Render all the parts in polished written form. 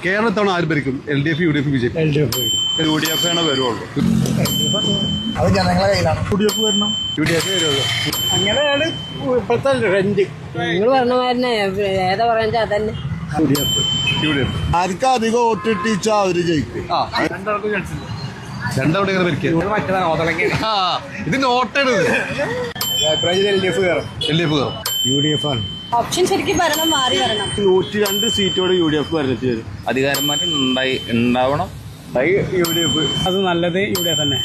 കേരളത്താണ് ആര് ഭരിക്കും? LDF, UDF, BJP? UDF ആണ് വരുവുള്ളൂ. അത് ജനങ്ങളെ കയ്യിലാണ്. UDF വരണം. UDF വരുള്ളൂ. അങ്ങനെയാണ് ഇപ്പോഴത്തെ ട്രെൻഡ്. നിങ്ങൾ പറഞ്ഞ മാതിരി ഏതാ പറയാ അതന്നെ. UDF. ആർക്കും അധികം വോട്ട് കിട്ടിച്ചാ അവര് ജയിക്കും. രണ്ടവിടെ ഇങ്ങനെ ഭരിക്കുക. ഇത് നോട്ടാണ്. LDF കയറും. LDF കയറും. UDF ആണ്. ഓപ്ഷൻ ശരിക്കും ഭരണം മാറി വരണം. 102 സീറ്റോട് UDF ഭരണത്തിൽ വരും. അധികാരം മാറ്റം ഉണ്ടാവണം. UDF. അത് നല്ലത് UDF തന്നെ.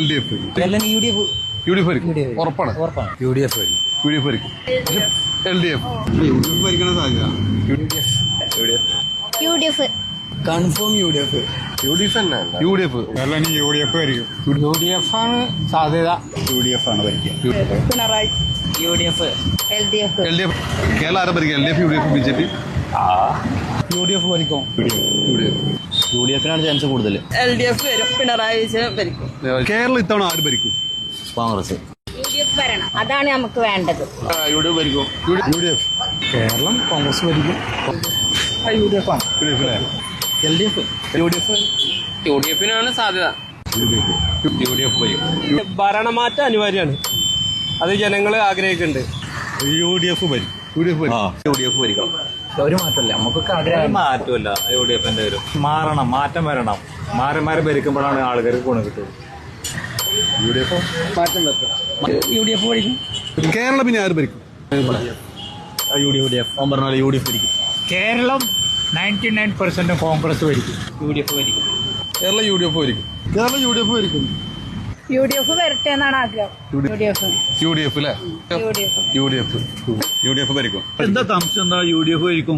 LDF. UDF ഭരിക്കും. ഉറപ്പാണ്. UDF വരും. UDF ഭരിക്കും. LDF. UDF ഭരിക്കണ സാധ്യത. UDF. Confirm UDF. UDF തന്നെ. UDF. UDF വരും. UDF ആണ് സാധ്യത. UDF ആണ് ഭരിക്കുക. പിണറായി. UDF. LDF. കേരളം ആരെ ഭരിക്കുക? LDF, UDF, BJP? UDF ഭരിക്കും. UDF-നാണ് ചാൻസ് കൂടുതൽ. LDF വരും. പിണറായി ഭരിക്കും. കേരളം ഇത്തവണ ആര് ഭരിക്കും? കോൺഗ്രസ്. UDF ഭരണം അതാണ് നമുക്ക് വേണ്ടത്. UDF ഭരിക്കും. UDF. കേരളം കോൺഗ്രസ് ഭരിക്കും. UDF ആണ്. UDF അല്ലേ? LDF. UDF-നാണ് സാധ്യത. UDF ഭരിക്കും. ഭരണമാറ്റം അനിവാര്യമാണ്. അത് ജനങ്ങൾ ആഗ്രഹിക്കുന്നുണ്ട്. UDF ഭരിക്കും. UDF ഭരിക്കും. UDF ഭരിക്കണം. ഒരു മാറ്റമല്ല, നമുക്കൊക്കെ ആഗ്രഹം. മാറ്റമല്ല UDF-ന്റെ വരും. മാറണം, മാറ്റം വരണം. മാറി ഭരിക്കുമ്പോഴാണ് ആൾക്കാർക്ക് ഗുണം കിട്ടുന്നത്. UDF മാറ്റം വരും. UDF ഭരിക്കും. കേരളം പിന്നെ ആര് ഭരിക്കും? UDF. പറഞ്ഞാൽ UDF ഭരിക്കും. കേരളം 99% കോൺഗ്രസ് ഭരിക്കും. UDF ഭരിക്കും. കേരളം UDF ഭരിക്കും. കേരളം UDF ഭരിക്കും. UDF വരട്ടെ എന്നാണ് ആഗ്രഹം. UDF അല്ലേ? UDF. UDF ഭരിക്കും. എന്താ താമസം? എന്താ UDF ഭരിക്കും?